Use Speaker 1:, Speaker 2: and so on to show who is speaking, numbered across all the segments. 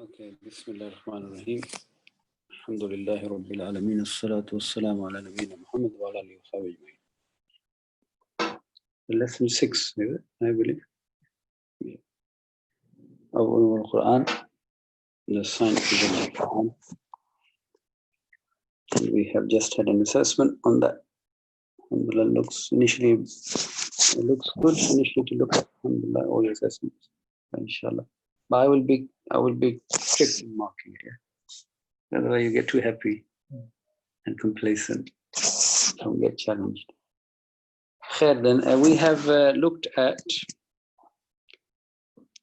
Speaker 1: Okay, Bismillah ar-Rahman ar-Rahim. Alhamdulillahi Rabbil Alameen. As-salatu was-salamu ala nabiyyina Muhammad wa ala alihi wa sahbihi ajma'in. Lesson 6, is it? I believe. Of Al-Quran, the sciences of the Quran. And we have just had an assessment on that. Alhamdulillah, it looks good initially to look at. Alhamdulillah, all the assessments. Inshallah. But I will be strict in marking here. Otherwise you get too happy and complacent. Don't get challenged. Khair, then we have looked at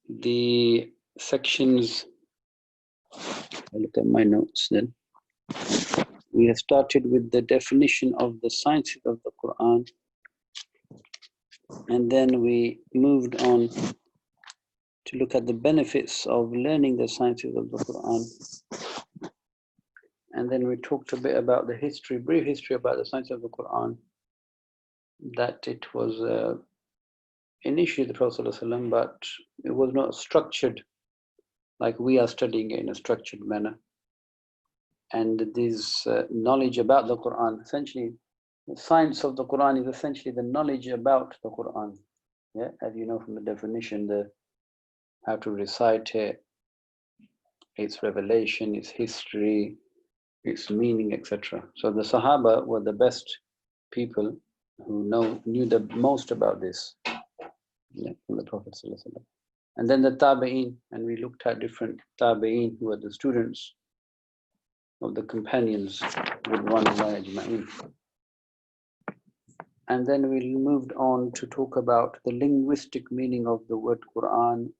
Speaker 1: the sections. I look at my notes then. We have started with the definition of the sciences of the Quran, and then we moved on to look at the benefits of learning the sciences of the Quran. And then we talked a bit about the history, brief history about the science of the Quran, that it was initially the Prophet ﷺ, but it was not structured like we are studying it in a structured manner. And this knowledge about the Quran, essentially, the science of the Quran is essentially the knowledge about the Quran. Yeah, as you know from the definition, how to recite it, its revelation, its history, its meaning, etc. So the Sahaba were the best people who knew the most about this, yeah, from the Prophet ﷺ. And then the Tabi'een, and we looked at different Tabi'een who were the students of the companions with one Allah Ajma'een. And then we moved on to talk about the linguistic meaning of the word Quran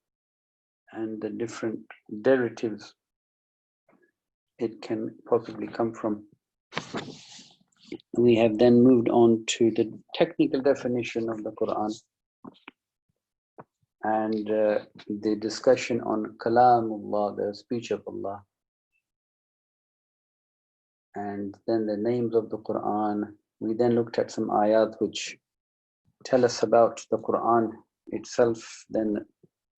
Speaker 1: and the different derivatives it can possibly come from. We have then moved on to the technical definition of the Quran and the discussion on Kalamullah, the speech of Allah. And then the names of the Quran. We then looked at some ayat which tell us about the Quran itself, then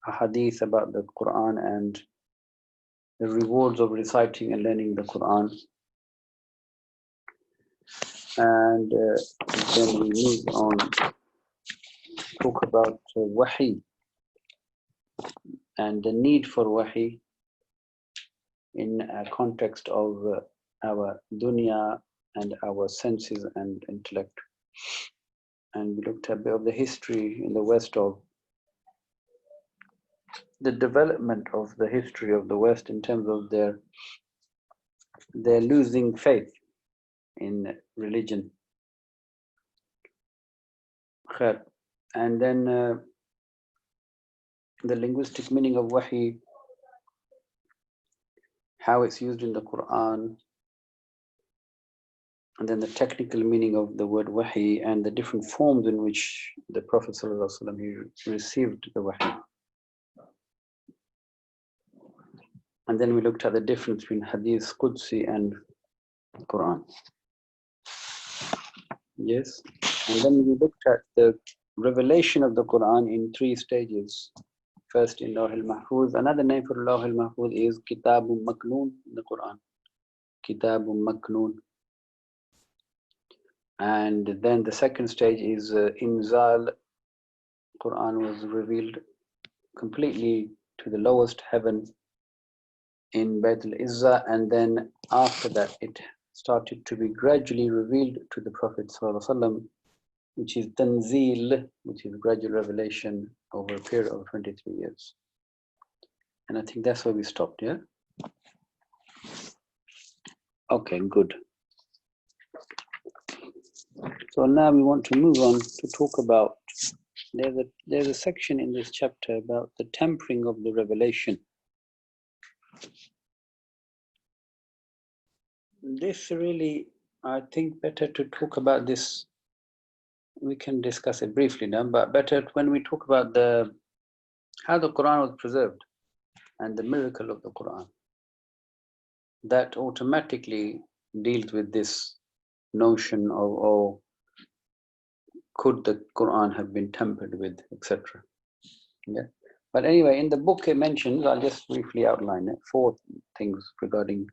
Speaker 1: a hadith about the Quran and the rewards of reciting and learning the Quran. And then we moved on to talk about wahi and the need for wahi in a context of our dunya and our senses and intellect. And we looked at a bit of the history in the West of the development of the history of the West in terms of their losing faith in religion. And then the linguistic meaning of wahi, how it's used in the Quran, and then the technical meaning of the word wahi and the different forms in which the Prophet ﷺ he received the wahi. And then we looked at the difference between Hadith Qudsi and Quran. Yes. And then we looked at the revelation of the Quran in 3 stages. First in Lawh al-Mahfuz. Another name for Lawh al-Mahfuz is Kitabun Maknoon in the Quran. Kitabun Maknoon. And then the second stage is Inzal. Quran was revealed completely to the lowest heaven in Bayt al-Izzah, and then after that it started to be gradually revealed to the Prophet ﷺ, which is Tanzeel, which is gradual revelation over a period of 23 years. And I think that's where we stopped, yeah? Okay, good. So now we want to move on to talk about, there's a section in this chapter about the tempering of the revelation. This really, I think better to talk about this, we can discuss it briefly now, but better when we talk about how the Quran was preserved and the miracle of the Quran. That automatically deals with this notion of, could the Quran have been tampered with, etc. Yeah. But anyway, in the book it mentions, I'll just briefly outline it, 4 things regarding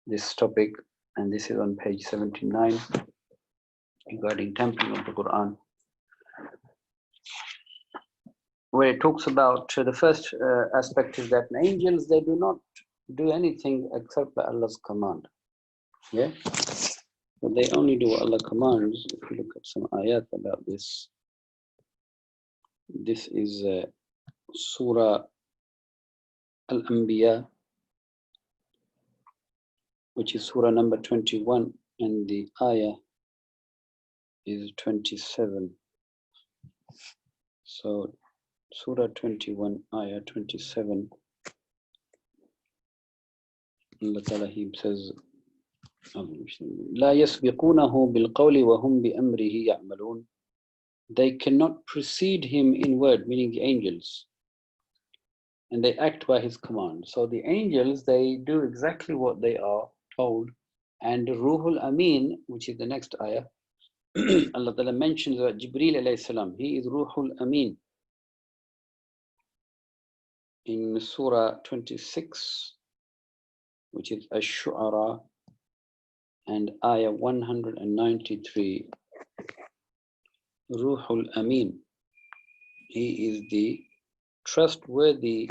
Speaker 1: this topic, and this is on page 79 regarding tampering of the Quran, where it talks about the first aspect is that angels, they do not do anything except by Allah's command. Yeah, but they only do what Allah commands. If you look at some ayat about this, this is Surah Al-Anbiya, which is Surah number 21, and the ayah is 27. So Surah 21, ayah 27, Allah Ta'ala, He says, لا يسبقونه بالقول وهم بأمره يعملون. They cannot precede him in word, meaning the angels, and they act by his command. So the angels, they do exactly what they are told. And Ruhul Amin, which is the next ayah, Allah Ta'ala mentions that Jibreel alayhi salam, he is Ruhul Amin. In Surah 26, which is Ash-Shu'ara, and ayah 193, Ruhul Amin, he is the trustworthy.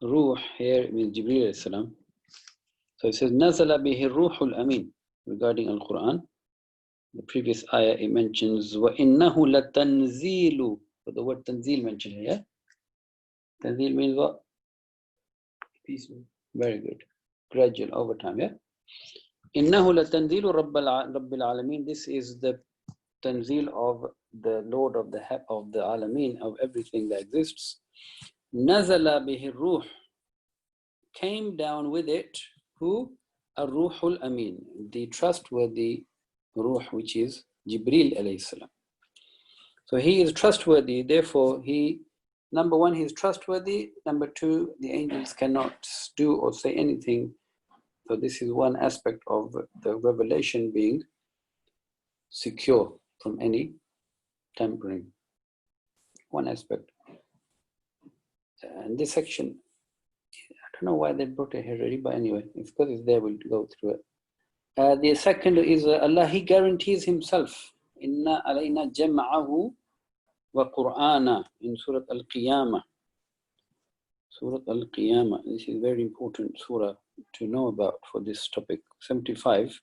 Speaker 1: Ruh here means Jibreel alayhi salam. So it says Nazala bihi Ruhul Amin regarding Al-Quran. The previous ayah it mentions وَإِنَّهُ لَتَنْزِيلُ. So the word tanzil mentioned here. Tanzil means what? Peaceful. Very good. Gradual over time, yeah? إِنَّهُ لَتَنْزِيلُ رَبِّ الْعَالَمِينَ. This is the tanzil of the Lord of the Alameen, of everything that exists. Nazala bihi Ruh, came down with it, who? Ar-Ruhul Amin, the trustworthy Ruh, which is Jibreel alayhi salam. So he is trustworthy, therefore he, number one, he is trustworthy. Number two, the angels cannot do or say anything. So this is one aspect of the revelation being secure from any tampering. One aspect. And this section, I don't know why they brought it here already, but anyway, it's because it's there, we'll go through it. The second is Allah, He guarantees Himself. Inna alayna jam'ahu wa Qur'ana in Surah Al-Qiyamah. Surah Al-Qiyamah. This is very important surah to know about for this topic. 75.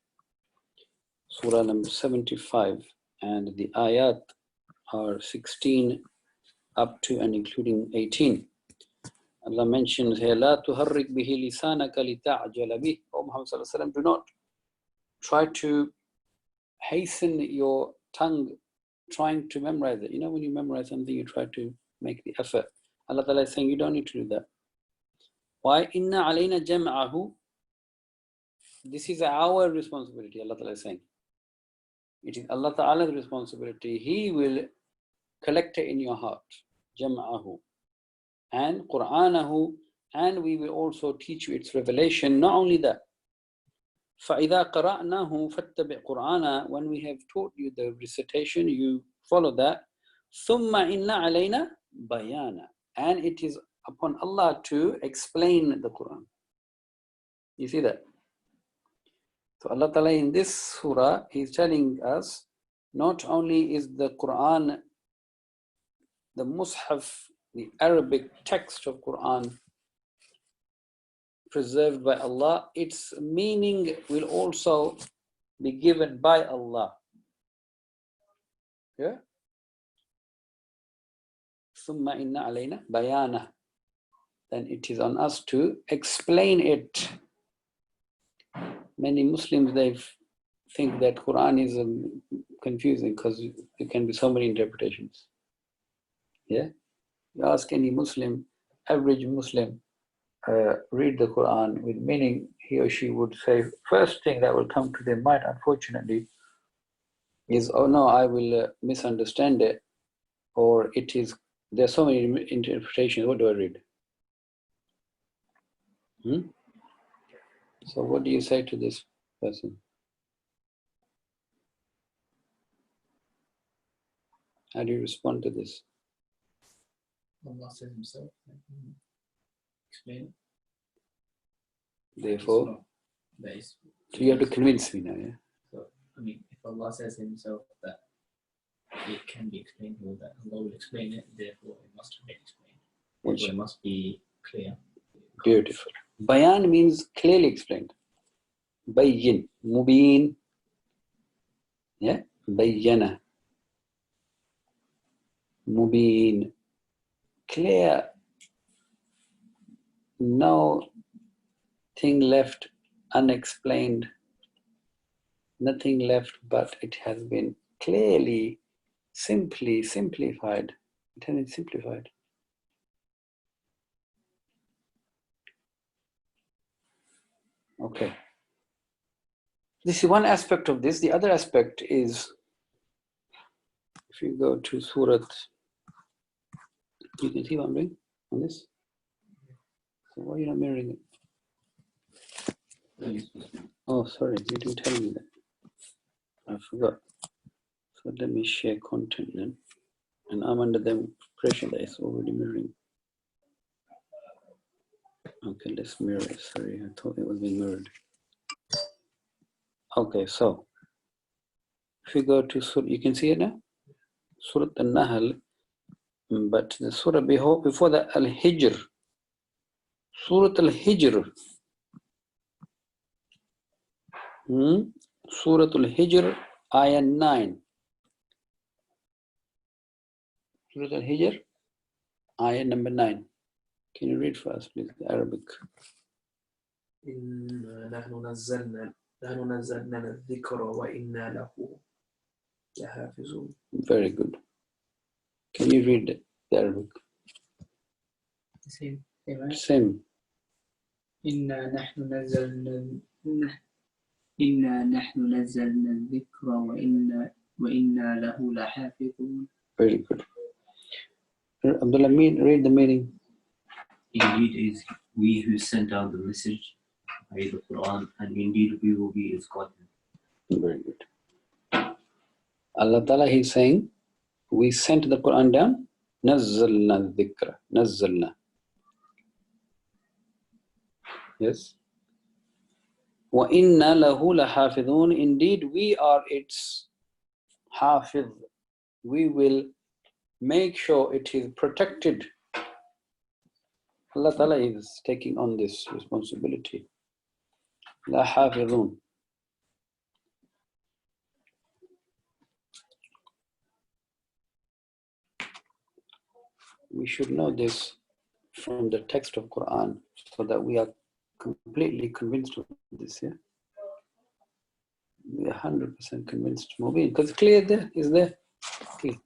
Speaker 1: Surah number 75. And the ayat are 16 up to and including 18. Allah mentions here, لا تحرك به لسانك لتعجل به. O Muhammad sallallahu alaihi wasallam, do not try to hasten your tongue trying to memorize it. You know, when you memorize something, you try to make the effort. Allah Ta'ala is saying you don't need to do that. Why? Inna alayna jam'ahu. This is our responsibility, Allah Ta'ala is saying. It is Allah Ta'ala's responsibility. He will collect it in your heart. Jam'ahu. And Qur'anahu, and we will also teach you its revelation. Not only that, فَإِذَا قَرَأْنَاهُ فَاتَّبِعْ قُرْآنَ. When we have taught you the recitation, you follow that. ثُمَّ إِنَّ عَلَيْنَا بَيَانًا. And it is upon Allah to explain the Quran. You see that? So Allah Ta'ala in this surah, He is telling us, not only is the Quran, the Mus'haf, the Arabic text of Quran, preserved by Allah, its meaning will also be given by Allah. Yeah? ثُمَّ إِنَّ عَلَيْنَا بَيَانَهُ. Then it is on us to explain it. Many Muslims, they think that Quran is confusing because there can be so many interpretations. Yeah? You ask any Muslim, average Muslim, read the Quran with meaning, he or she would say, first thing that will come to their mind, unfortunately, is, oh no, I will misunderstand it, or it is, there are so many interpretations, what do I read? So what do you say to this person? How do you respond to this?
Speaker 2: Allah says himself, explain it.
Speaker 1: Therefore,
Speaker 2: That is,
Speaker 1: so you have to convince me now, yeah?
Speaker 2: so, I mean, if Allah says himself that it can be explained, or that Allah will explain it, therefore it must have been explained. Therefore it must be clear.
Speaker 1: Beautiful. Bayan means clearly explained. Bayyin, mubin, yeah? Bayyana, mubin, clear. No thing left unexplained. Nothing left but it has been clearly, simply simplified. It has been simplified. Okay. This is one aspect of this. The other aspect is, if you go to Surat, you can see what I'm doing on this. So why are you not mirroring it? Oh, sorry, you didn't tell me that. I forgot. So let me share content then. And I'm under the impression that it's already mirroring. Okay, let's mirror it. Sorry, I thought it was being mirrored. Okay, so if you go to Surah, you can see it now? Surah Al-Nahl, but the Surah before that, Al-Hijr. Surah Al-Hijr. Surah Al-Hijr, Ayah 9. Surah Al-Hijr, Ayah number 9. Can you read for us, please, the Arabic?
Speaker 3: نحن نزلنا الذكر وإنا له لحافظون.
Speaker 1: Very good. Can you read the Arabic?
Speaker 2: Same, right?
Speaker 1: Same.
Speaker 2: إنا نحن نزلنا الذكر وإنا له لحافظون.
Speaker 1: Very good. Abdullah, read the meaning.
Speaker 4: Indeed is we who sent out the message, i.e. the Quran, and indeed we will be his guardian.
Speaker 1: Very good. Allah Ta'ala, He's saying, we sent the Quran down. Nazzalna dhikra. Nazzalna. Yes. Wa inna lahu lahafidhun. Indeed, we are its hafiz. We will make sure it is protected. Allah Ta'ala is taking on this responsibility. Lahafidhun. We should know this from the text of Quran so that we are completely convinced of this, yeah? We are 100% convinced, Mubin, because clear there, is there? Okay.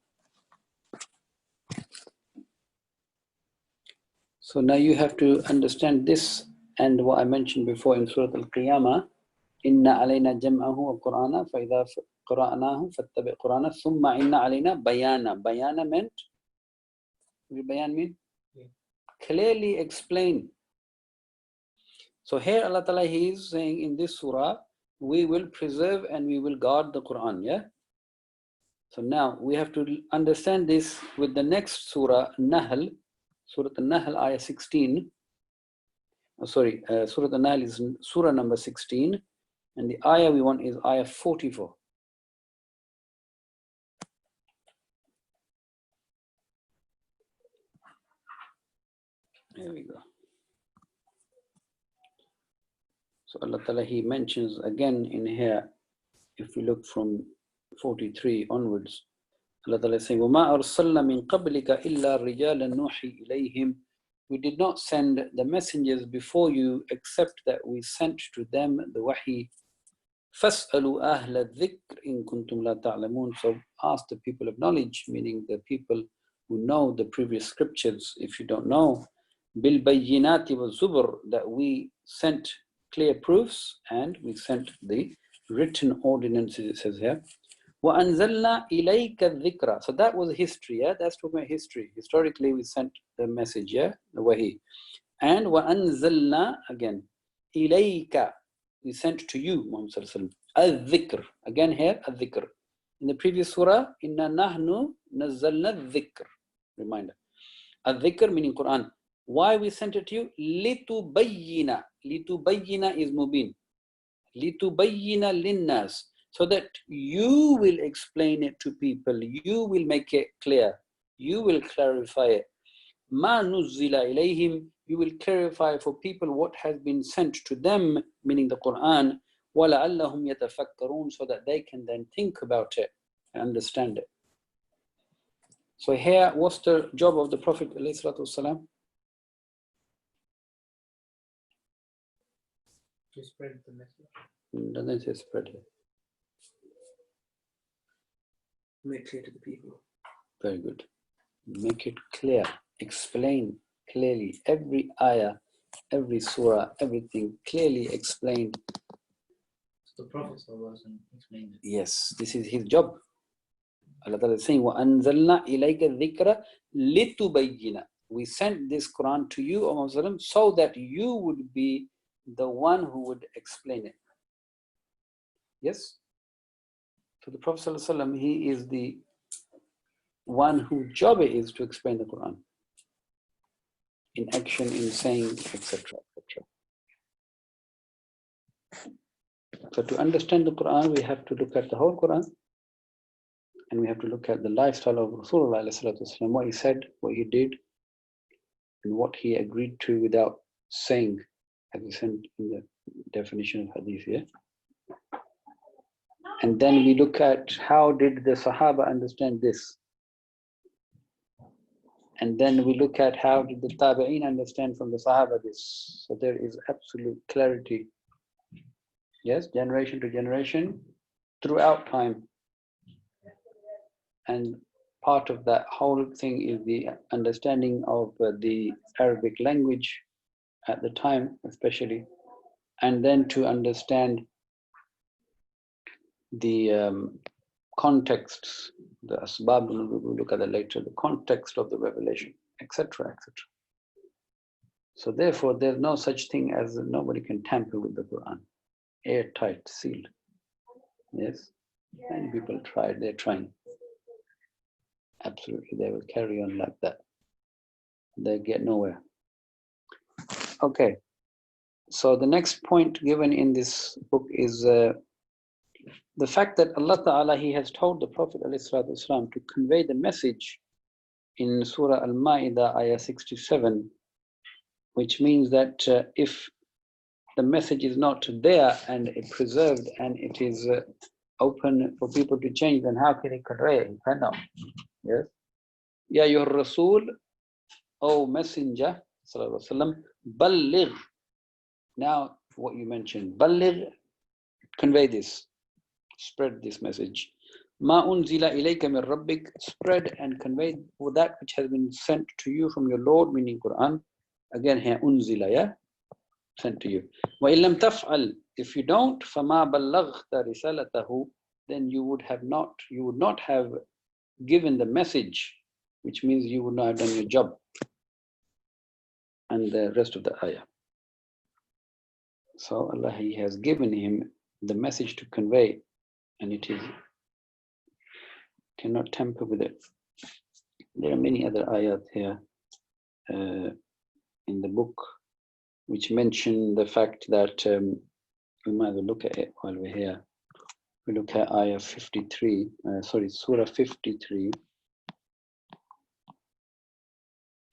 Speaker 1: So now you have to understand this and what I mentioned before in Surah Al-Qiyamah, Inna alayna jam'ahu wa Qur'ana fa idha qara'nahu fattabi' Qur'ana thumma inna alayna bayana. Bayana meant, what does bayan mean?
Speaker 2: Yeah.
Speaker 1: Clearly explain. So here Allah Ta'ala, He is saying in this surah, we will preserve and we will guard the Quran, yeah? So now we have to understand this with the next surah, Nahl, Surah Al-Nahl, Ayah 16. Surah Al-Nahl is surah number 16, and the ayah we want is Ayah 44. There we go. So Allah Ta'ala, He mentions again in here, if we look from 43 onwards, Allah Ta'ala is saying, وَمَا أَرْسَلْنَا مِن قَبْلِكَ إِلَّا رِجَالًا نُوحِي إِلَيْهِمْ. We did not send the messengers before you except that we sent to them the wahi. فَاسْأَلُوا أَهْلَ الذِّكْرِ إِن كُنْتُمْ لَا تَعْلَمُونَ. So ask the people of knowledge, meaning the people who know the previous scriptures, if you don't know. بِالْبَيِّنَاتِ وَالزُّبُرِ, that we sent clear proofs and we sent the written ordinances, it says here. وَأَنزَلْنَا إِلَيْكَ الذِّكْرَ. So that was history, yeah? That's talking about history. Historically, we sent the message, yeah? The wahi. And وَأَنزَلْنَا, again, إِلَيْكَ, we sent to you, Muhammad Sallallahu Alaihi Wasallam, al-dhikr. Again here, al-dhikr. In the previous surah, Inna nahnu nazzalna dhikr. Reminder. Al-dhikr meaning Quran. Why we sent it to you? Litubayyina. Litubayyina is mubin. Litubayyina linnas. So that you will explain it to people. You will make it clear. You will clarify it. Ma nuzzila ilayhim. You will clarify for people what has been sent to them, meaning the Quran. وَلَعَلَّهُمْ يَتَفَكَّرُونَ, so that they can then think about it and understand it. So here, what's the job of the Prophet ﷺ?
Speaker 3: To spread the message.
Speaker 1: Doesn't say spread it.
Speaker 3: Make clear to the people.
Speaker 1: Very good. Make it clear. Explain clearly. Every ayah, every surah, everything clearly explained.
Speaker 2: The Prophet explained it.
Speaker 1: Yes, this is his job. Allah Ta'ala is saying, وَأَنزَلْنَا إِلَيْكَ الذِّكْرَ لِتُبَيِّنَ. We sent this Quran to you, O Muhammad, so that you would be the one who would explain it. Yes? So the Prophet ﷺ, he is the one whose job it is to explain the Quran. In action, in saying, etc., etc. So to understand the Quran, we have to look at the whole Quran, and we have to look at the lifestyle of Rasulullah ﷺ, what he said, what he did, and what he agreed to without saying, as we said in the definition of hadith here. And then we look at how did the Sahaba understand this. And then we look at how did the Tabi'een understand from the Sahaba this. So there is absolute clarity. Yes, generation to generation, throughout time. And part of that whole thing is the understanding of the Arabic language at the time, especially, and then to understand the contexts, the asbab, we'll look at that later, the context of the revelation, etc., etc. So therefore, there's no such thing as nobody can tamper with the Quran. Airtight, sealed. Yes, many people tried, they're trying. Absolutely, they will carry on like that. They get nowhere. Okay, so the next point given in this book is the fact that Allah Ta'ala, He has told the Prophet ﷺ to convey the message in Surah Al-Ma'idah, ayah 67, which means that if the message is not there and it preserved and it is open for people to change, then how can He convey it? He cannot. Yes. Ya your Rasul, O Messenger, Sallallahu Alaihi Wasallam, Balligh. Now, what you mentioned, Balligh, convey this, spread this message. Ma unzila ilayka min rabbik, spread and convey that which has been sent to you from your Lord, meaning Quran. Again here, unzila, yeah, sent to you. Wa illam taf'al, if you don't, fama ballaghta risalatahu, then you would not have given the message, which means you would not have done your job. And the rest of the ayah. So Allah, He has given him the message to convey, and it is cannot tamper with it. There are many other ayat here in the book which mention the fact that we might look at it while we're here. We look at ayah 53, Surah 53,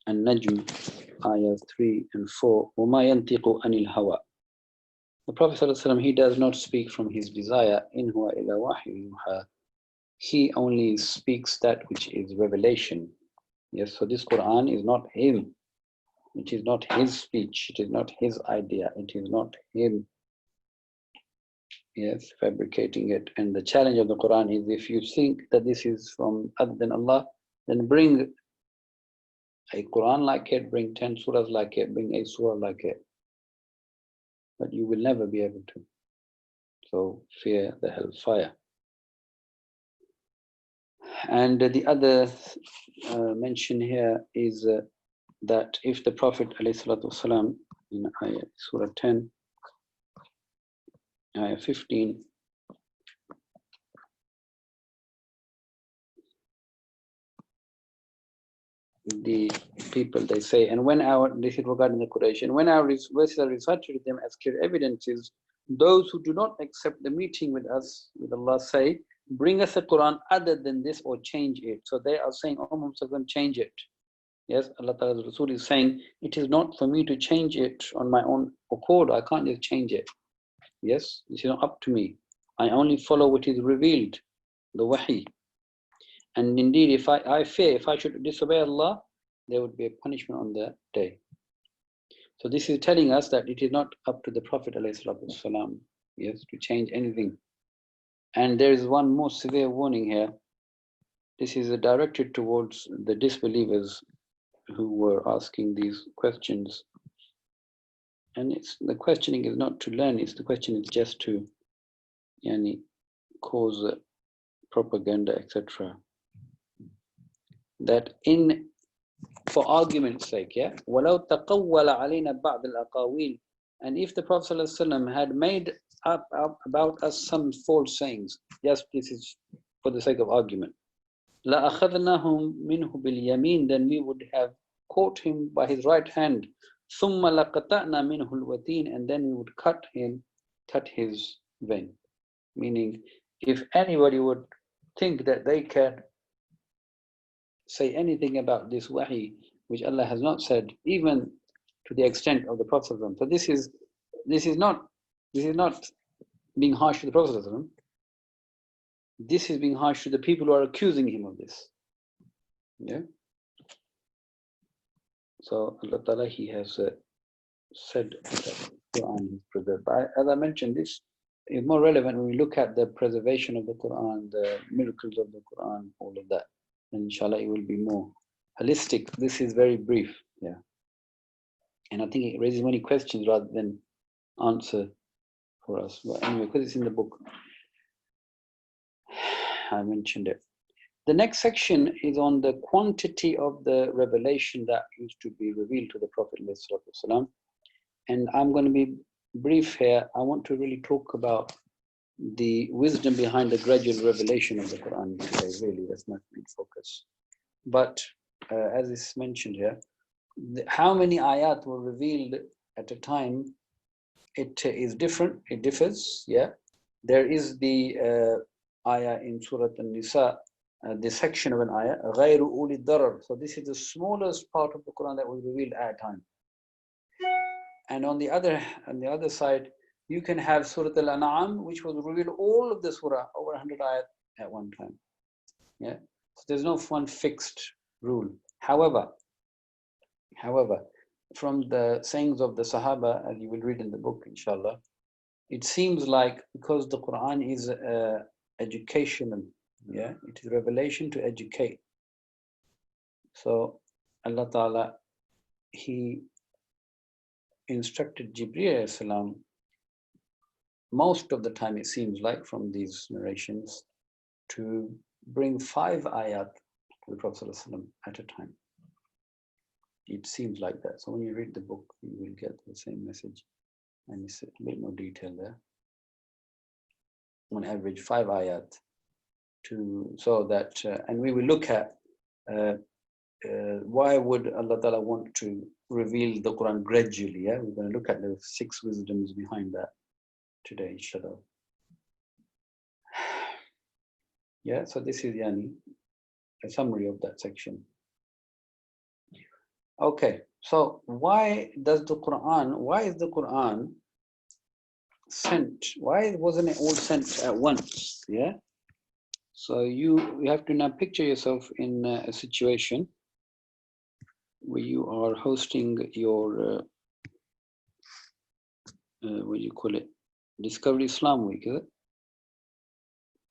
Speaker 1: and Najm, ayah 3 and 4. وَمَا يَنْتِقُ عَنِ الْهَوَىٰ. The Prophet ﷺ, he does not speak from his desire. إِنْ هُوَ إِلَّا وَحْيٌ يُوحَىٰ. He only speaks that which is revelation. Yes, so this Quran is not him. It is not his speech. It is not his idea. It is not him, yes, fabricating it. And the challenge of the Quran is, if you think that this is from other than Allah, then bring a Quran like it, bring 10 surahs like it, bring a surah like it. But you will never be able to. So fear the hellfire. And the other mention here is that if the Prophet ﷺ in ayah, Surah 10, ayah 15, the people, they say, and when this is regarding the Quraysh, and when our verses are recited to them as clear evidences, those who do not accept the meeting with us, with Allah, say, bring us a Quran other than this or change it. So they are saying, oh, Muhammad, change it. Yes, Allah Ta'ala's Rasul is saying, it is not for me to change it on my own accord. I can't just change it. Yes, this is not up to me. I only follow what is revealed, the wahi. And indeed, if I fear, if I should disobey Allah, there would be a punishment on that day. So this is telling us that it is not up to the Prophet ﷺ, yes, to change anything. And there is one more severe warning here. This is directed towards the disbelievers who were asking these questions. And the questioning is not to learn, the question is just to cause propaganda, etc. That for argument's sake, yeah, وَلَوْ تَقَوَّلَ عَلَيْنَا بَعْضَ الْأَقَاوِيلِ, and if the Prophet ﷺ had made up about us some false sayings, yes, this is for the sake of argument, لَأَخَذْنَاهُمْ مِنْهُ بِالْيَمِينِ, then we would have caught him by his right hand, ثُمَّ لَقَطَعْنَا مِنْهُ الْوَتِينَ, and then we would cut his vein. Meaning, if anybody would think that they can say anything about this wahi, which Allah has not said, even to the extent of the Prophet. So this is not being harsh to the Prophet. This is being harsh to the people who are accusing him of this. Yeah. So Allah Ta'ala, He has said that Quran is preserved. But as I mentioned, this is more relevant when we look at the preservation of the Quran, the miracles of the Quran, all of that. And inshallah, it will be more holistic. This is very brief, yeah. And I think it raises many questions rather than answer for us. But anyway, because it's in the book, I mentioned it. The next section is on the quantity of the revelation that used to be revealed to the Prophet ﷺ. And I'm going to be brief here. I want to really talk about the wisdom behind the gradual revelation of the Quran today. Really, that's my main focus. But as is mentioned here, how many ayat were revealed at a time, it is different, it differs, yeah. There is the ayah in Surah An-Nisa, the section of an ayah, غَيْرُ أُولِي الضَّرَرِ. So this is the smallest part of the Quran that was revealed at a time. And on the other side, you can have Surah Al-An'am, which was revealed all of the surah, over 100 ayat at one time. Yeah. So there's no one fixed rule. However, from the sayings of the Sahaba, as you will read in the book, inshallah, it seems like because the Quran is educational, yeah, it is revelation to educate. So Allah Ta'ala, He instructed Jibreel salam, most of the time it seems like from these narrations, to bring 5 ayat to the Prophet ﷺ at a time. It seems like that. So when you read the book, you will get the same message, and it's a bit more detail there. On average, 5 ayat so that, and we will look at why would Allah Ta'ala want to reveal the Quran gradually. Yeah, we're going to look at the 6 wisdoms behind that today, inshallah. Yeah, so this is a summary of that section. Okay, so why is the Quran sent? Why wasn't it all sent at once? Yeah. So you have to now picture yourself in a situation where you are hosting your what do you call it? Discovery Islam Week, is it?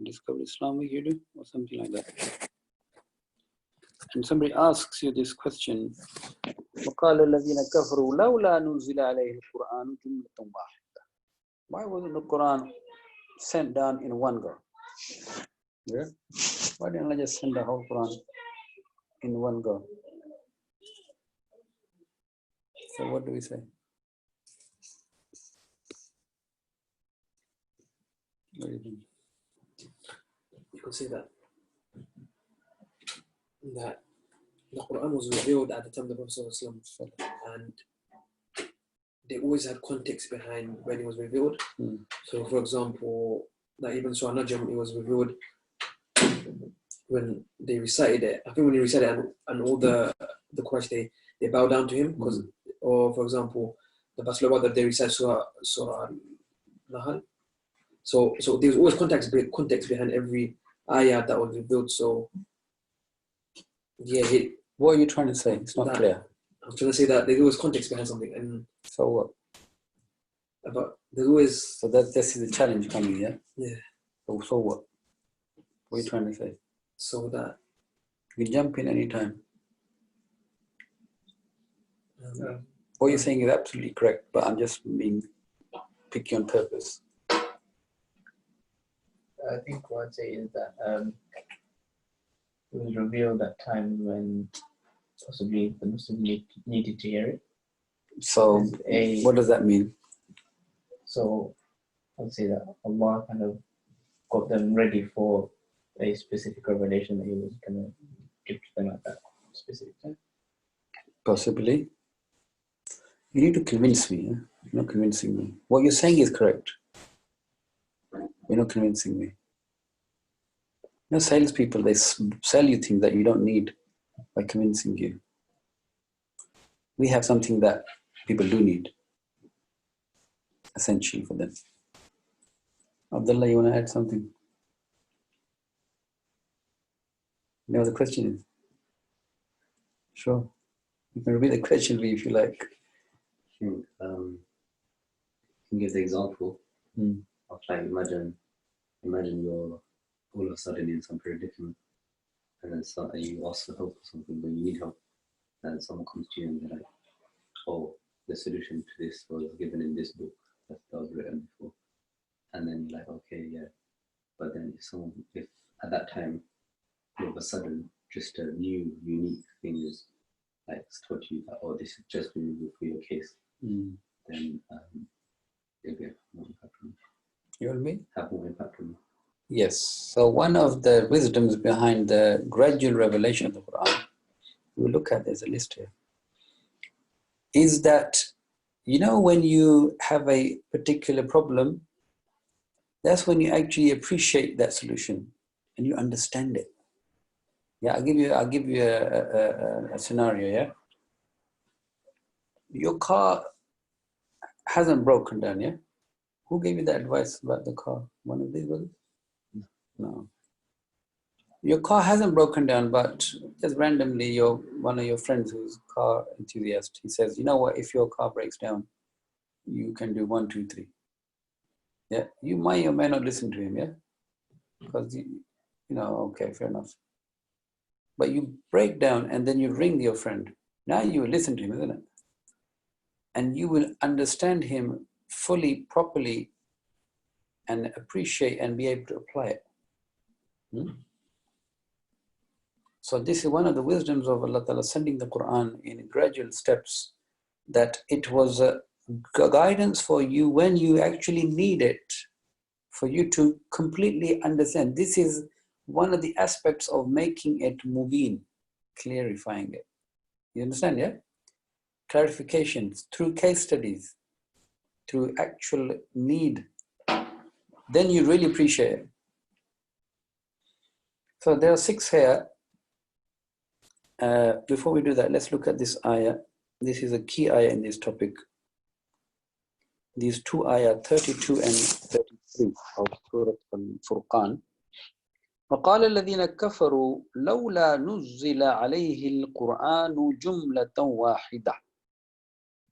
Speaker 1: Discovery Islam Week you do? Or something like that. And somebody asks you this question, وَقَالَ الَّذِينَ كَفَرُوا لَوْلَا نُزِّلَ عَلَيْهِ الْقُرْآنُ جُمْلَةٌ وَاحِدَةٌ. Why wasn't the Quran sent down in one go? Yeah? Why didn't I just send the whole Quran in one go? So what do we say? What do you think?
Speaker 3: You can see that the Quran was revealed at the time of the Prophet ﷺ, and they always had context behind when it was revealed. So, for example, like even Surah Najm, it was revealed when they recited it. I think when they recited it, and all the Quraysh, they bow down to him, because, or for example, the Baslawah that they recite Surah Nahl. So there's always context behind every ayah that was revealed. So yeah,
Speaker 1: What are you trying to say? It's not clear.
Speaker 3: I'm trying to say that there's always context behind something, and
Speaker 1: So what?
Speaker 3: there's always.
Speaker 1: So that this is a challenge coming, yeah?
Speaker 3: Yeah.
Speaker 1: So what? What are you trying to say?
Speaker 3: So that
Speaker 1: You can jump in any time. What you're saying is absolutely correct, but I'm just being picky on purpose.
Speaker 2: I think what I'd say is that it was revealed that time when possibly the Muslim needed to hear it.
Speaker 1: So what does that mean?
Speaker 2: So I'd say that Allah kind of got them ready for a specific revelation that He was going to give to them at that specific time.
Speaker 1: Possibly. You need to convince me. Yeah? You're not convincing me. What you're saying is correct. You're not convincing me. You know, salespeople, they sell you things that you don't need by convincing you. We have something that people do need, essential for them. Abdullah, you want to add something? You know what the question is? Sure. You can repeat the question if you like.
Speaker 4: You can give the example of, like, imagine you're all of a sudden in some predicament, and then you ask for help or something, but you need help, and someone comes to you and they're like, oh, the solution to this was given in this book that was written before. And then you're like, okay, yeah. But then if at that time, all of a sudden, just a new, unique thing is like taught you that, oh, this is just been for your case, then it'll have more impact on you.
Speaker 1: You and me?
Speaker 4: Have more impact on you.
Speaker 1: Yes. So one of the wisdoms behind the gradual revelation of the Quran, we look at, there's a list here, is that, you know, when you have a particular problem, that's when you actually appreciate that solution and you understand it. Yeah, I'll give you a scenario, yeah? Your car hasn't broken down, yeah? Who gave you the advice about the car? One of these brothers? No. Your car hasn't broken down, but just randomly, one of your friends who's a car enthusiast, he says, you know what, if your car breaks down, you can do 1, 2, 3. Yeah, you might or may not listen to him, yeah? Because, okay, fair enough. But you break down and then you ring your friend. Now you will listen to him, isn't it? And you will understand him fully, properly, and appreciate and be able to apply it. So this is one of the wisdoms of Allah Ta'ala sending the Quran in gradual steps, that it was a guidance for you when you actually need it, for you to completely understand. This is one of the aspects of making it mubin, clarifying it. You understand, yeah? Clarifications through case studies, through actual need. Then you really appreciate it. So there are 6 here. Before we do that, let's look at this ayah. This is a key ayah in this topic. These 2 ayah, 32 and 33 of Surah Al-Furqan. وقال الذين كفروا لولا نزل عليه القرآن جملة واحدة.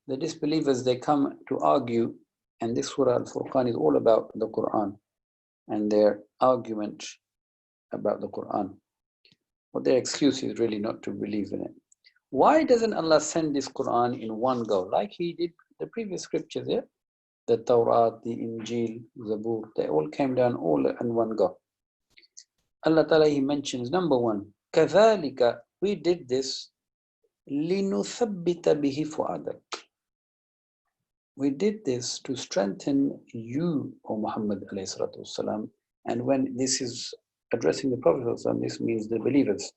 Speaker 1: The disbelievers, they come to argue, and this Surah Al-Furqan is all about the Quran and their argument about the Quran. But their excuse is really not to believe in it. Why doesn't Allah send this Quran in one go, like He did the previous scriptures, yeah? The Torah, the Injil, Zabur, they all came down all in one go. Allah Ta'ala, He mentions, number 1, كَذَلِكَ, we did this, لِنُثَبِّتَ بِهِ فُؤَادَكَ. We did this to strengthen you, O Muhammad alayhi salatu wasalam. And when this is addressing the Prophet, this means the believers.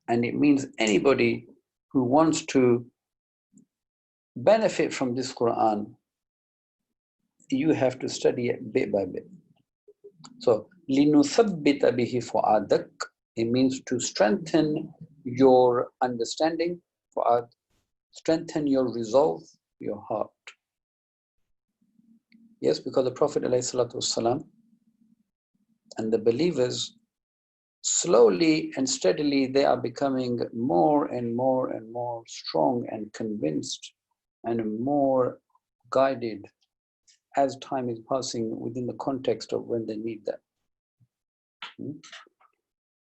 Speaker 1: And it means anybody who wants to benefit from this Quran, you have to study it bit by bit. So, لِنُثَبِّتَ بِهِ فُعَادَكَ, it means to strengthen your understanding, fu'ad, strengthen your resolve, your heart. Yes, because the Prophet ﷺ and the believers, slowly and steadily, they are becoming more and more and more strong and convinced and more guided as time is passing within the context of when they need that.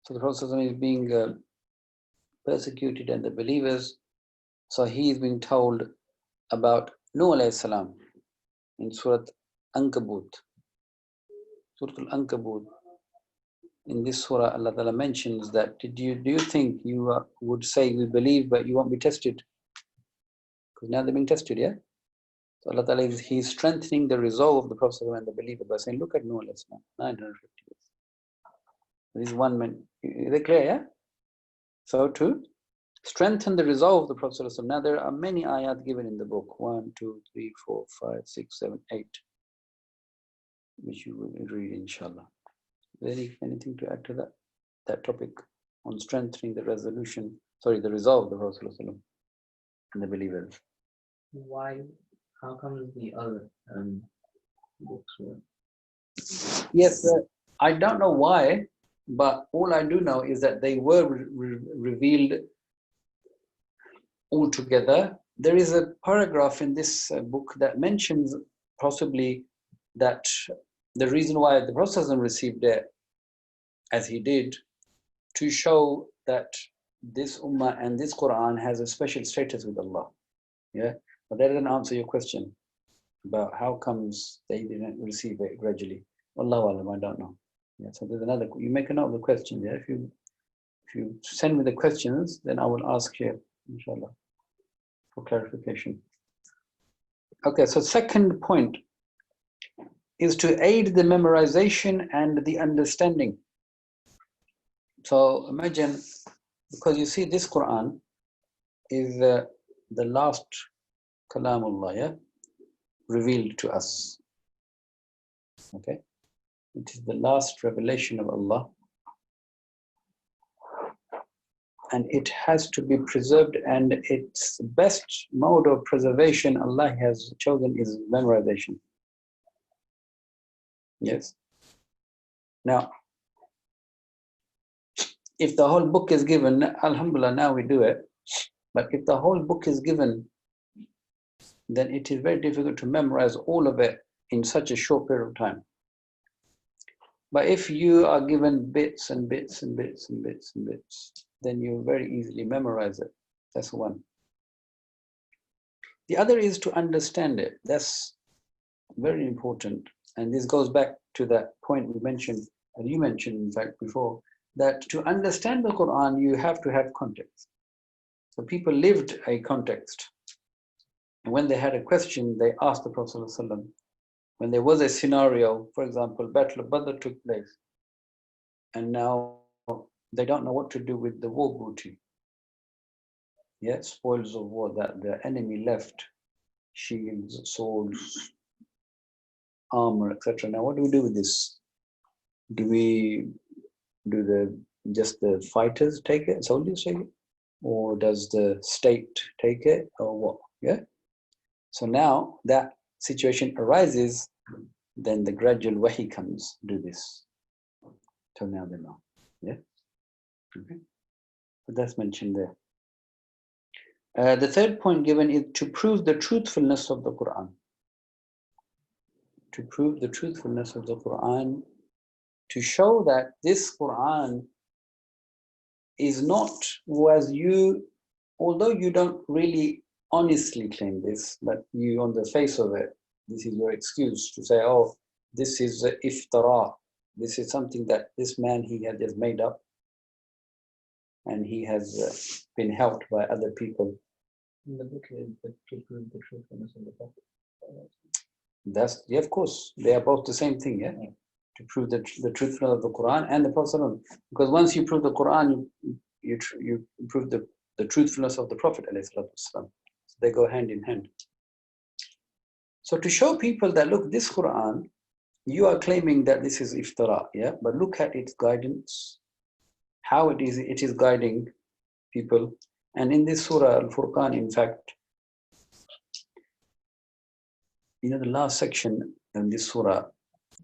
Speaker 1: So the Prophet ﷺ is being persecuted, and the believers, so he is being told about Nuh alayhi salam in Surah Ankabut. Surah Al-Ankabut. In this surah, Allah Ta'ala mentions that, do you think you would say we believe but you won't be tested? Because now they're being tested, yeah? So Allah Ta'ala He's strengthening the resolve of the Prophet and the believer by saying, look at Nuh alayhi salam, 950 years. This is one man. Is that clear, yeah? So to strengthen the resolve of the Prophet. Now there are many ayat given in the book, 1, 2, 3, 4, 5, 6, 7, 8, which you will read inshallah. Anything to add to that topic on strengthening the resolve of the Prophet and the believers?
Speaker 2: Why? How come the other books were?
Speaker 1: Yes, I don't know why, but all I do know is that they were revealed all together. There is a paragraph in this book that mentions possibly that the reason why the Prophet received it as he did, to show that this ummah and this Quran has a special status with Allah. Yeah, but that doesn't answer your question about how comes they didn't receive it gradually. Wallahu alam, I don't know. Yeah, so there's another. You make a note of the question. Yeah, if you send me the questions, then I will ask here, inshallah, for clarification. Okay, so second point is to aid the memorization and the understanding. So imagine, because you see this Quran is the last Kalamullah, yeah, revealed to us. Okay, it is the last revelation of Allah, and it has to be preserved, and its best mode of preservation Allah has chosen is memorization. Yes. Now, if the whole book is given, alhamdulillah, now we do it. But if the whole book is given, then it is very difficult to memorize all of it in such a short period of time. But if you are given bits and bits and bits and bits and bits, then you very easily memorize it. That's one. The other is to understand it. That's very important. And this goes back to that point we mentioned, and you mentioned, in fact, before, that to understand the Quran, you have to have context. So people lived a context. And when they had a question, they asked the Prophet ﷺ. When there was a scenario, for example, Battle of Badr took place, and now they don't know what to do with the war booty. Yeah, spoils of war that the enemy left, shields, swords, armor, etc. Now, what do we do with this? Do just the fighters take it, soldiers take it, or does the state take it, or what? Yeah. So now that situation arises, then the gradual wahi comes. Do this. So now they know. Yeah. Okay. So that's mentioned there. The third point given is to prove the truthfulness of the Quran. To prove the truthfulness of the Quran, to show that this Quran is not, although you don't really honestly claim this, but you, on the face of it, this is your excuse to say, oh, this is iftara. This is something that this man, he had just made up, and he has been helped by other people.
Speaker 2: In the book, to prove the truthfulness of the Prophet.
Speaker 1: That's, yeah, of course, they are both the same thing, yeah? To prove the truthfulness of the Quran and the Prophet. Because once you prove the Quran, you prove the truthfulness of the Prophet ﷺ. So they go hand in hand. So to show people that, look, this Quran, you are claiming that this is iftara, yeah, but look at its guidance, how it is guiding people. And in this surah Al-Furqan, in fact, the last section in this surah,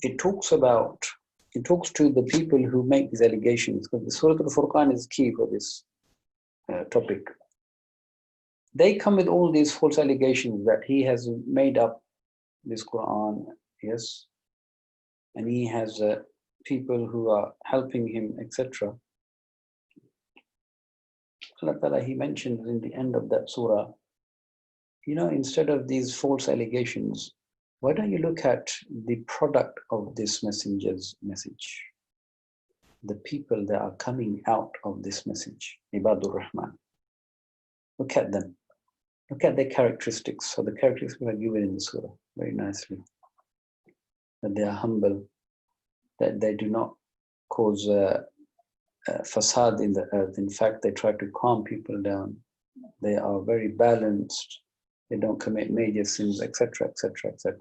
Speaker 1: it talks to the people who make these allegations, because the surah Al-Furqan is key for this topic. They come with all these false allegations that he has made up this Quran, yes, and he has people who are helping him, etc. Allah Ta'ala, he mentions in the end of that surah, instead of these false allegations, why don't you look at the product of this messenger's message? The people that are coming out of this message, Ibadur Rahman. Look at them. Look at their characteristics. So the characteristics are given in the surah very nicely. That they are humble, that they do not cause fasad in the earth. In fact, they try to calm people down. They are very balanced. They don't commit major sins, etc., etc., etc.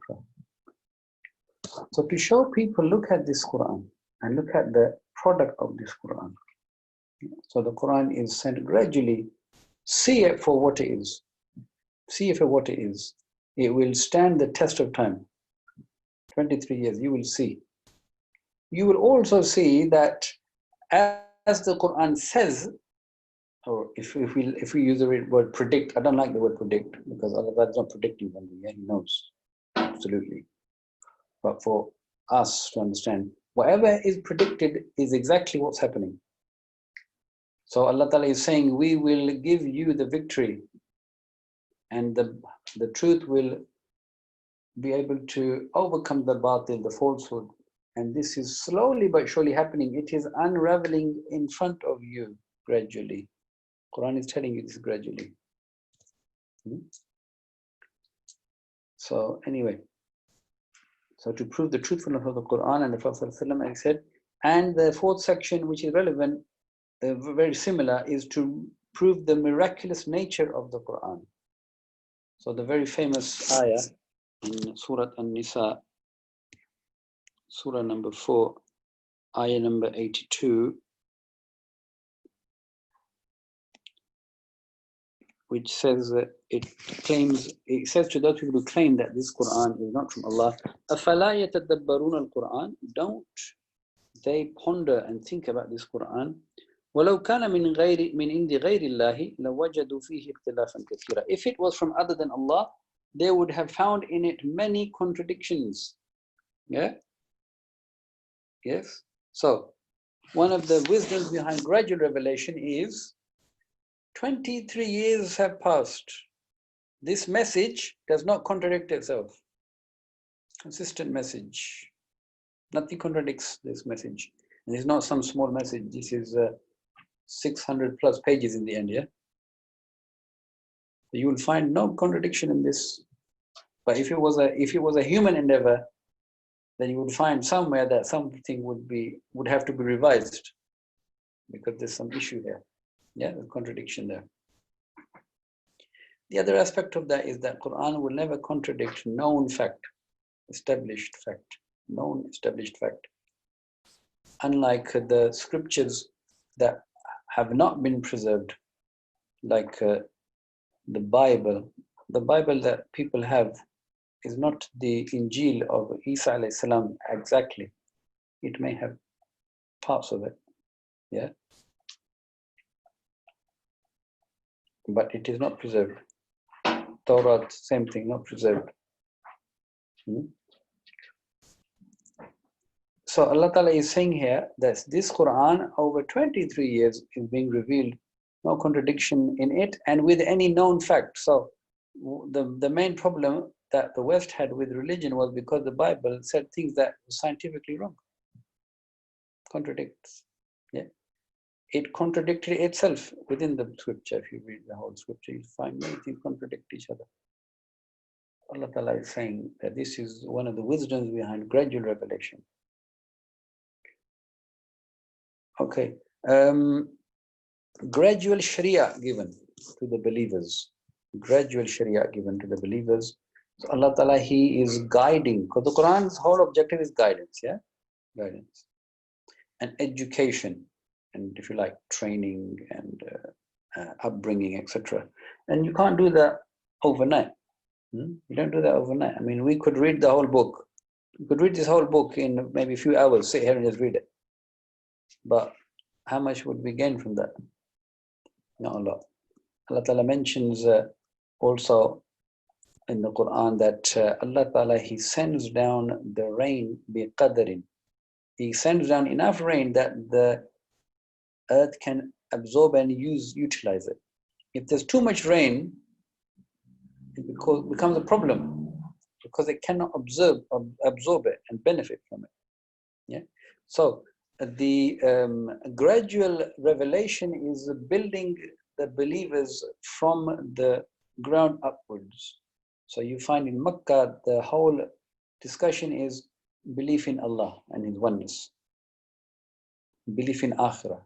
Speaker 1: So to show people, look at this Quran and look at the product of this Quran. So the Quran is sent gradually. See it for what it is. See it for what it is. It will stand the test of time. 23 years, you will see. You will also see that as the Quran says, or if we use the word predict, I don't like the word predict because Allah is not predicting something, yeah, He knows, absolutely. But for us to understand, whatever is predicted is exactly what's happening. So Allah Ta'ala is saying, we will give you the victory, and the truth will be able to overcome the batil, the falsehood. And this is slowly but surely happening. It is unraveling in front of you gradually. Quran is telling you this gradually. So anyway, so to prove the truthfulness of the Quran and the Prophet ﷺ, I said, and the fourth section, which is relevant, very similar, is to prove the miraculous nature of the Quran. So the very famous ayah in Surah An-Nisa, Surah number 4, ayah number 82, which says that it says to those people who claim that this Quran is not from Allah, أَفَلَا يَتَدَبَّرُونَ الْقُرْآنَ, don't they ponder and think about this Quran? وَلَوْ كَانَ مِنْ عِنْدِ غَيْرِ اللَّهِ لَوَجَدُوا فِيهِ اخْتِلَافًا كَثِيرًا. If it was from other than Allah, they would have found in it many contradictions. Yeah? Yes? So, one of the wisdoms behind gradual revelation is 23 years have passed. This message does not contradict itself. Consistent message. Nothing contradicts this message. And it's not some small message. This is 600 plus pages in the end, yeah? You will find no contradiction in this. But if it was a human endeavor, then you would find somewhere that something would have to be revised because there's some issue there. Yeah, a contradiction there. The other aspect of that is that Quran will never contradict known fact, established fact, known established fact. Unlike the scriptures that have not been preserved, like the Bible that people have is not the Injil of Isa alayhi salam exactly. It may have parts of it, yeah, but it is not preserved. Torah, same thing, not preserved. So Allah Ta'ala is saying here that this Quran over 23 years is being revealed, no contradiction in it, and with any known fact. So the main problem that the West had with religion was because the Bible said things that were scientifically wrong. Contradicts. Yeah. It contradicted itself within the scripture. If you read the whole scripture, you find many things contradict each other. Allah Ta'ala is saying that this is one of the wisdoms behind gradual revelation. Okay. gradual Sharia given to the believers. Gradual Sharia given to the believers. So Allah Ta'ala, He is guiding, because the Quran's whole objective is guidance, yeah? Guidance. And education, and if you like, training and upbringing, etc. And you can't do that overnight. You don't do that overnight. I mean, we could read the whole book. We could read this whole book in maybe a few hours, sit here and just read it. But how much would we gain from that? Not a lot. Allah Ta'ala mentions also in the Quran that Allah Ta'ala, He sends down the rain bi-qadarin. He sends down enough rain that the earth can absorb and utilize it. If there's too much rain, it becomes a problem because it cannot absorb it and benefit from it. Yeah. So the gradual revelation is building the believers from the ground upwards. So you find in Makkah, the whole discussion is belief in Allah and His oneness, belief in Akhirah,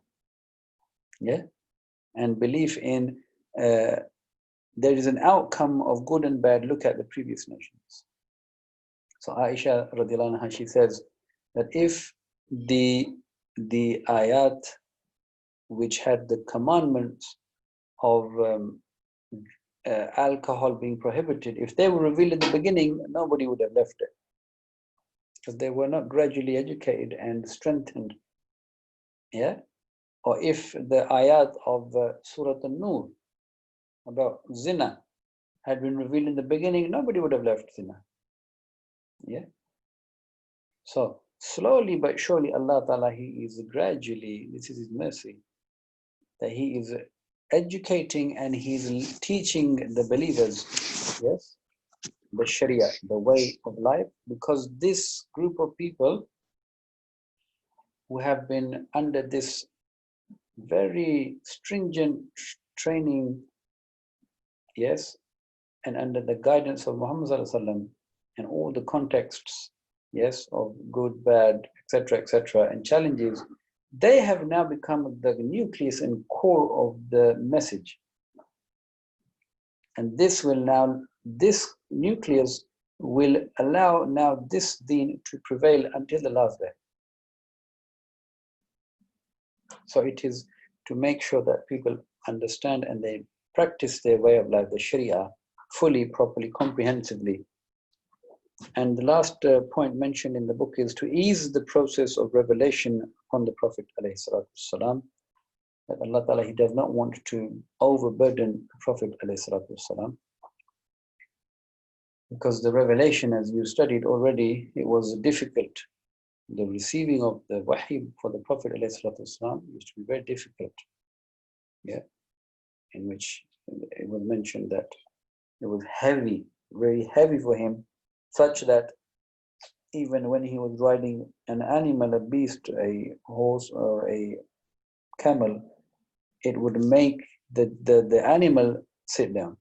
Speaker 1: yeah, and belief in there is an outcome of good and bad. Look at the previous nations. So Aisha radiallahu anha, she says that if the ayat which had the commandments of alcohol being prohibited, if they were revealed at the beginning, nobody would have left it, because they were not gradually educated and strengthened. Yeah. Or if the ayat of Surah An-Nur about zina had been revealed in the beginning, nobody would have left zina. Yeah. So slowly but surely Allah Ta'ala, He is gradually, this is His mercy, that He is educating and He's teaching the believers, yes, the Sharia, the way of life, because this group of people who have been under this very stringent training, yes, and under the guidance of Muhammad Sallallahu Alaihi Wasallam and all the contexts, yes, of good, bad, etc., and challenges, they have now become the nucleus and core of the message. And this nucleus will allow now this deen to prevail until the last day. So it is to make sure that people understand and they practice their way of life, the Sharia, fully, properly, comprehensively. And the last point mentioned in the book is to ease the process of revelation upon the Prophet ﷺ, that Allah Ta'ala, He does not want to overburden the Prophet ﷺ, because the revelation, as you studied already, it was difficult. The receiving of the wahi for the Prophet ﷺ used to be very difficult. Yeah, in which it was mentioned that it was heavy, very heavy for him, such that even when he was riding an animal, a beast, a horse or a camel, it would make the animal sit down.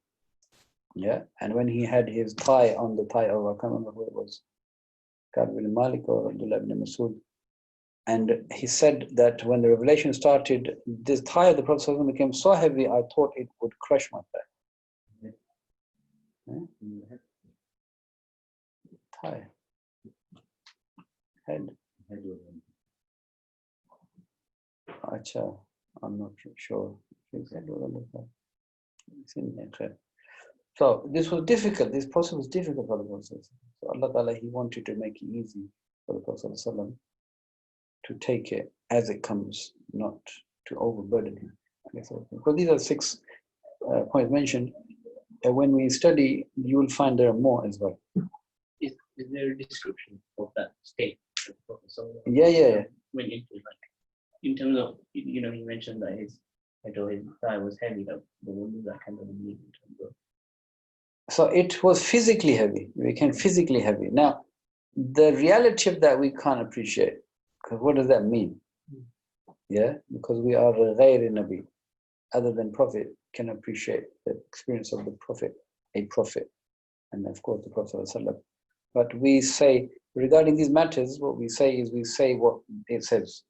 Speaker 1: Yeah, and when he had his thigh on the thigh of, I can't remember who it was, Ka'b bin Malik or Abdullah ibn Masud, and he said that when the revelation started, this thigh of the Prophet ﷺ became so heavy, I thought it would crush my thigh. Yeah? Thigh. Head. Acha, I'm not sure. It's in there. So this was difficult. This process was difficult for the Prophet. So Allah Ta'ala, He wanted to make it easy for the Prophet to take it as it comes, not to overburden him. Because these are 6 points mentioned. When we study, you will find there are more as well.
Speaker 2: Is there a description of that state?
Speaker 1: Yeah.
Speaker 2: Went into, like, in terms of, you mentioned that his thigh was heavy. But what does that kind of mean in terms of?
Speaker 1: So it was physically heavy. It became physically heavy. Now, the reality of that we can't appreciate. Because what does that mean? Yeah, because we are ghayr Nabi, other than Prophet, can appreciate the experience of the Prophet, a Prophet, and of course the Prophet ﷺ. But we say, regarding these matters, what we say is we say what it says.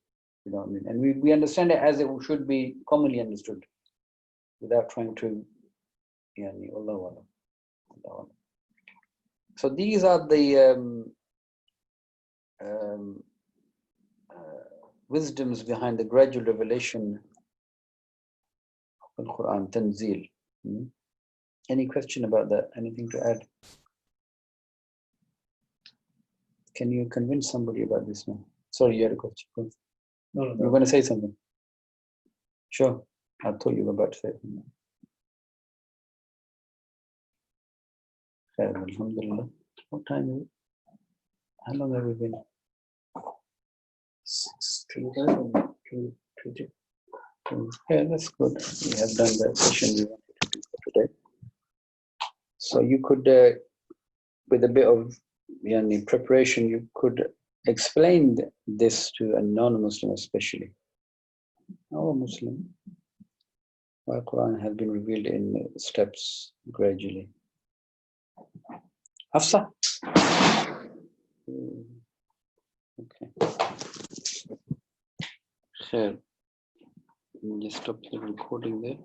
Speaker 1: You know what I mean? And we understand it as it should be commonly understood, without trying to, yani, Allahu Alam. Allahu Alam. So these are the wisdoms behind the gradual revelation of the Quran, Tanzil. Any question about that? Anything to add? Can you convince somebody about this one? Sorry, you had a question.
Speaker 2: No,
Speaker 1: You're going to say something? Sure. I thought you were about to say something. Khair, Alhamdulillah. What time is it? How long have we been? 6:25. Yeah, that's good. We have done the session we wanted to do for today. So you could, with a bit of preparation, you could explain this to a non-Muslim especially. Our Muslim, why Quran has been revealed in steps gradually. Hafsa? Okay. Khair. Just stop the recording there.